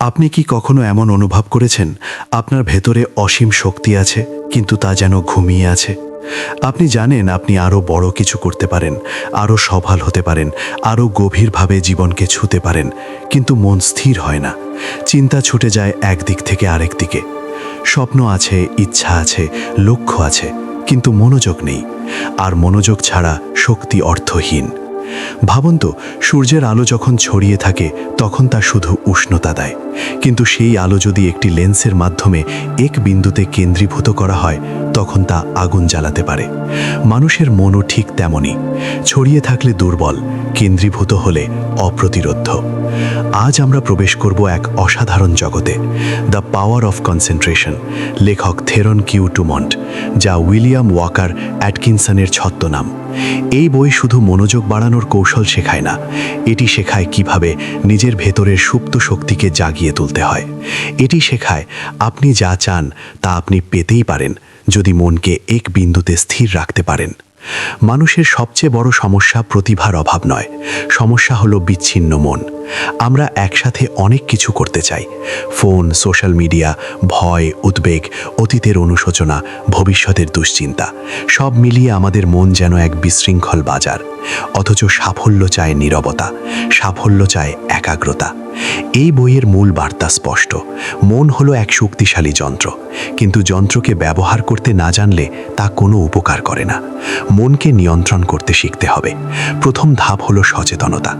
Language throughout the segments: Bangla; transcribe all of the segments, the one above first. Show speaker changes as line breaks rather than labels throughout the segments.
আপনি কি কখনো এমন অনুভব করেছেন আপনার ভেতরে অসীম শক্তি আছে কিন্তু তা যেন ঘুমিয়ে আছে? আপনি জানেন আপনি আরও বড় কিছু করতে পারেন, আরও সফল হতে পারেন, আরও গভীরভাবে জীবনকে ছুঁতে পারেন, কিন্তু মন স্থির হয় না। চিন্তা ছুটে যায় একদিক থেকে আরেক দিকে। স্বপ্ন আছে, ইচ্ছা আছে, লক্ষ্য আছে, কিন্তু মনোযোগ নেই। আর মনোযোগ ছাড়া শক্তি অর্থহীন। ভাবুন তো, সূর্যের আলো যখন ছড়িয়ে থাকে তখন তা শুধু উষ্ণতা দেয়, কিন্তু সেই আলো যদি একটি লেন্সের মাধ্যমে এক বিন্দুতে কেন্দ্রীভূত করা হয় তখন তা আগুন জ্বালাতে পারে। মানুষের মনও ঠিক তেমনই, ছড়িয়ে থাকলে দুর্বল, কেন্দ্রীভূত হলে অপ্রতিরোধ্য। আজ আমরা প্রবেশ করব এক অসাধারণ জগতে, দ্য পাওয়ার অফ কনসেন্ট্রেশন, লেখক থেরন কিউ টুমন্ট, যা উইলিয়াম ওয়াকার অ্যাটকিনসনের ছদ্মনাম। এই বই শুধু মনোযোগ বাড়ানোর কৌশল শেখায় না, এটি শেখায় কিভাবে নিজের ভেতরের সুপ্ত শক্তিকে জাগিয়ে তুলতে হয়। এটি শেখায় আপনি যা চান তা আপনি পেতেই পারেন, যদি মনকে এক বিন্দুতে স্থির রাখতে পারেন। মানুষের সবচেয়ে বড় সমস্যা প্রতিভার অভাব নয়, সমস্যা হলো বিচ্ছিন্ন মন। আমরা একসাথে অনেক কিছু করতে চাই, ফোন, সোশ্যাল মিডিয়া, ভয়, উদ্বেগ, অতীতের অনুশোচনা, ভবিষ্যতের দুশ্চিন্তা, সব মিলিয়ে আমাদের মন যেন এক বিশৃঙ্খল বাজার। অথচ সাফল্য চায় নীরবতা, সাফল্য চায় একাগ্রতা। এই বইয়ের মূল বার্তা স্পষ্ট, মন হলো এক শক্তিশালী যন্ত্র, কিন্তু যন্ত্রকে ব্যবহার করতে না জানলে তা কোনো উপকার করে না। মনকে নিয়ন্ত্রণ করতে শিখতে হবে। প্রথম ধাপ হলো সচেতনতা।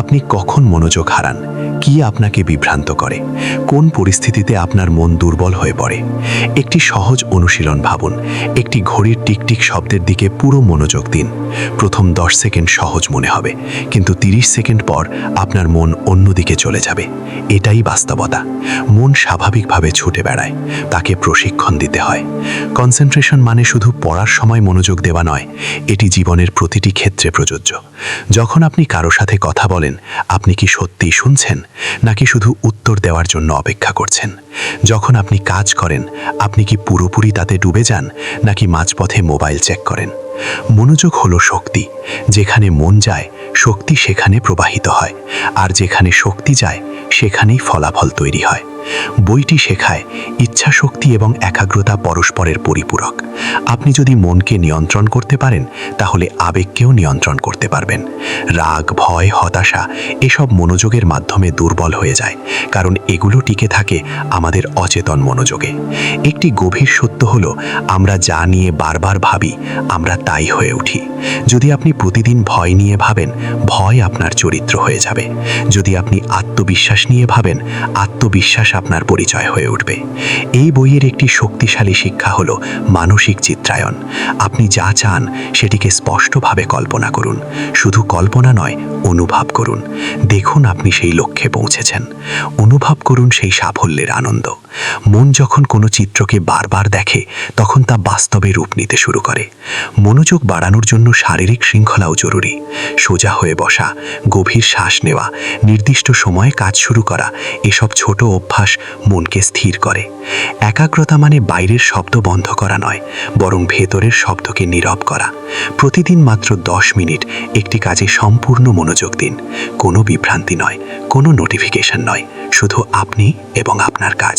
আপনি কখন মনোযোগ হারান? কি আপনাকে বিভ্রান্ত করে? কোন পরিস্থিতিতে আপনার মন দুর্বল হয়ে পড়ে? একটি সহজ অনুশীলন ভাবুন। একটি ঘড়ির টিকটিক শব্দের দিকে পুরো মনোযোগ দিন। প্রথম 10 সেকেন্ড সহজ মনে হবে, কিন্তু 30 সেকেন্ড পর আপনার মন অন্যদিকে চলে যাবে। এটাই বাস্তবতা। মন স্বাভাবিকভাবে ছুটে বেড়ায়, তাকে প্রশিক্ষণ দিতে হয়। কনসেন্ট্রেশন মানে শুধু পড়ার সময় মনোযোগ দেওয়া নয়, এটি জীবনের প্রতিটি ক্ষেত্রে প্রযোজ্য। যখন আপনি কারো সাথে কথা বলেন, আপনি কি সত্যিই শুনছেন, নাকি শুধু উত্তর দেওয়ার জন্য অপেক্ষা করছেন? যখন আপনি কাজ করেন, আপনি কি পুরোপুরি তাতে ডুবে যান, নাকি মাঝপথে মোবাইল চেক করেন? মনোযোগ হলো শক্তি। যেখানে মন যায়, শক্তি সেখানে প্রবাহিত হয়, আর যেখানে শক্তি যায় সেখানেই ফলাফল তৈরি হয়। বইটি শেখায় ইচ্ছা শক্তি এবং একাগ্রতা পরস্পরের পরিপূরক। আপনি যদি মনকে নিয়ন্ত্রণ করতে পারেন, তাহলে আবেগকেও নিয়ন্ত্রণ করতে পারবেন। রাগ, ভয়, হতাশা এসব মনোযোগের মাধ্যমে দুর্বল হয়ে যায়, কারণ এগুলো টিকে থাকে আমাদের অচেতন মনোযোগে। একটি গভীর সত্য হলো, আমরা যা নিয়ে বারবার ভাবি, আমরা তাই হয়ে উঠি। যদি আপনি প্রতিদিন ভয় নিয়ে ভাবেন, ভয় আপনার চরিত্র হয়ে যাবে। যদি আপনি আত্মবিশ্বাস নিয়ে ভাবেন, আত্মবিশ্বাস আপনার পরিচয় হয়ে উঠবে। এই বইয়ের একটি শক্তিশালী শিক্ষা হলো মানসিক চিত্রায়ন। আপনি যা চান সেটিকে স্পষ্টভাবে কল্পনা করুন। শুধু কল্পনা নয়, অনুভব করুন। দেখুন আপনি সেই লক্ষ্যে পৌঁছেছেন। অনুভব করুন সেই সাফল্যের আনন্দ। মন যখন কোনো চিত্রকে বারবার দেখে, তখন তা বাস্তবে রূপ নিতে শুরু করে। মনোযোগ বাড়ানোর জন্য শারীরিক শৃঙ্খলাও জরুরি। সোজা হয়ে বসা, গভীর শ্বাস নেওয়া, নির্দিষ্ট সময়ে কাজ শুরু করা, এসব ছোট অভ্যাস মনকে স্থির করে। একাগ্রতা মানে বাইরের শব্দ বন্ধ করা নয়, বরং ভেতরের শব্দকে নীরব করা। প্রতিদিন মাত্র 10 মিনিট একটি কাজে সম্পূর্ণ মনোযোগ দিন। কোনো বিভ্রান্তি নয়, কোনো নোটিফিকেশন নয়, শুধু আপনি এবং আপনার কাজ।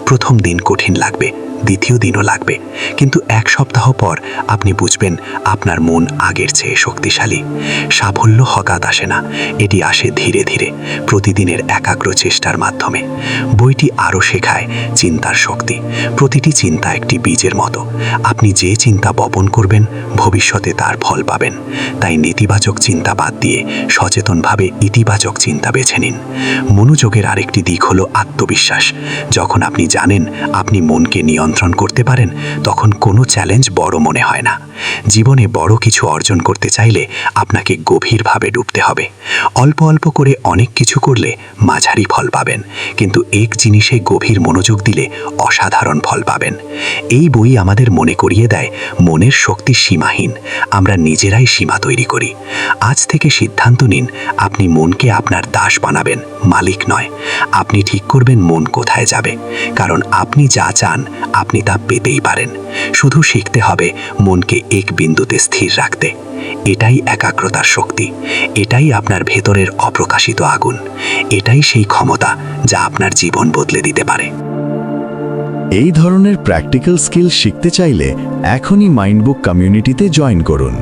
প্রথম দিন কঠিন লাগবে, দ্বিতীয় দিনও লাগবে, কিন্তু 1 সপ্তাহ পর আপনি বুঝবেন আপনার মন আগের চেয়ে শক্তিশালী। সাফল্য হঠাৎ আসে না, এটি আসে ধীরে ধীরে, প্রতিদিনের একাগ্র চেষ্টার মাধ্যমে। বইটি আরও শেখায় চিন্তার শক্তি। প্রতিটি চিন্তা একটি বীজের মতো। আপনি যে চিন্তা বপন করবেন, ভবিষ্যতে তার ফল পাবেন। তাই নেতিবাচক চিন্তা বাদ দিয়ে সচেতনভাবে ইতিবাচক চিন্তা বেছে নিন। মনোযোগের আরেকটি দিক হলো আত্মবিশ্বাস। যখন আপনি জানেন আপনি মনকে নিয়ন্ত্রণ করতে পারেন, তখন কোনো চ্যালেঞ্জ বড় মনে হয় না। জীবনে বড় কিছু অর্জন করতে চাইলে আপনাকে গভীরভাবে ডুবতে হবে। অল্প অল্প করে অনেক কিছু করলে মাঝারি ফল পাবেন, কিন্তু এক জিনিসে গভীর মনোযোগ দিলে অসাধারণ ফল পাবেন। এই বই আমাদের মনে করিয়ে দেয়, মনের শক্তি সীমাহীন, আমরা নিজেরাই সীমা তৈরি করি। আজ থেকে সিদ্ধান্ত নিন, আপনি মনকে আপনার দাস বানাবেন, মালিক নয়। আপনি ঠিক করবেন মন কোথায় যাবে, কারণ আপনি যা চান আপনি তা পেতেই পারেন। শুধু শিখতে হবে মনকে এক বিন্দুতে স্থির রাখতে।
এটাই একাগ্রতার শক্তি, এটাই আপনার ভেতরের অপ্রকাশিত আগুন, এটাই সেই ক্ষমতা যা আপনার জীবন বদলে দিতে পারে।
এই ধরনের প্র্যাকটিক্যাল স্কিল শিখতে চাইলে এখনই মাইন্ডবুক কমিউনিটিতে জয়েন করুন।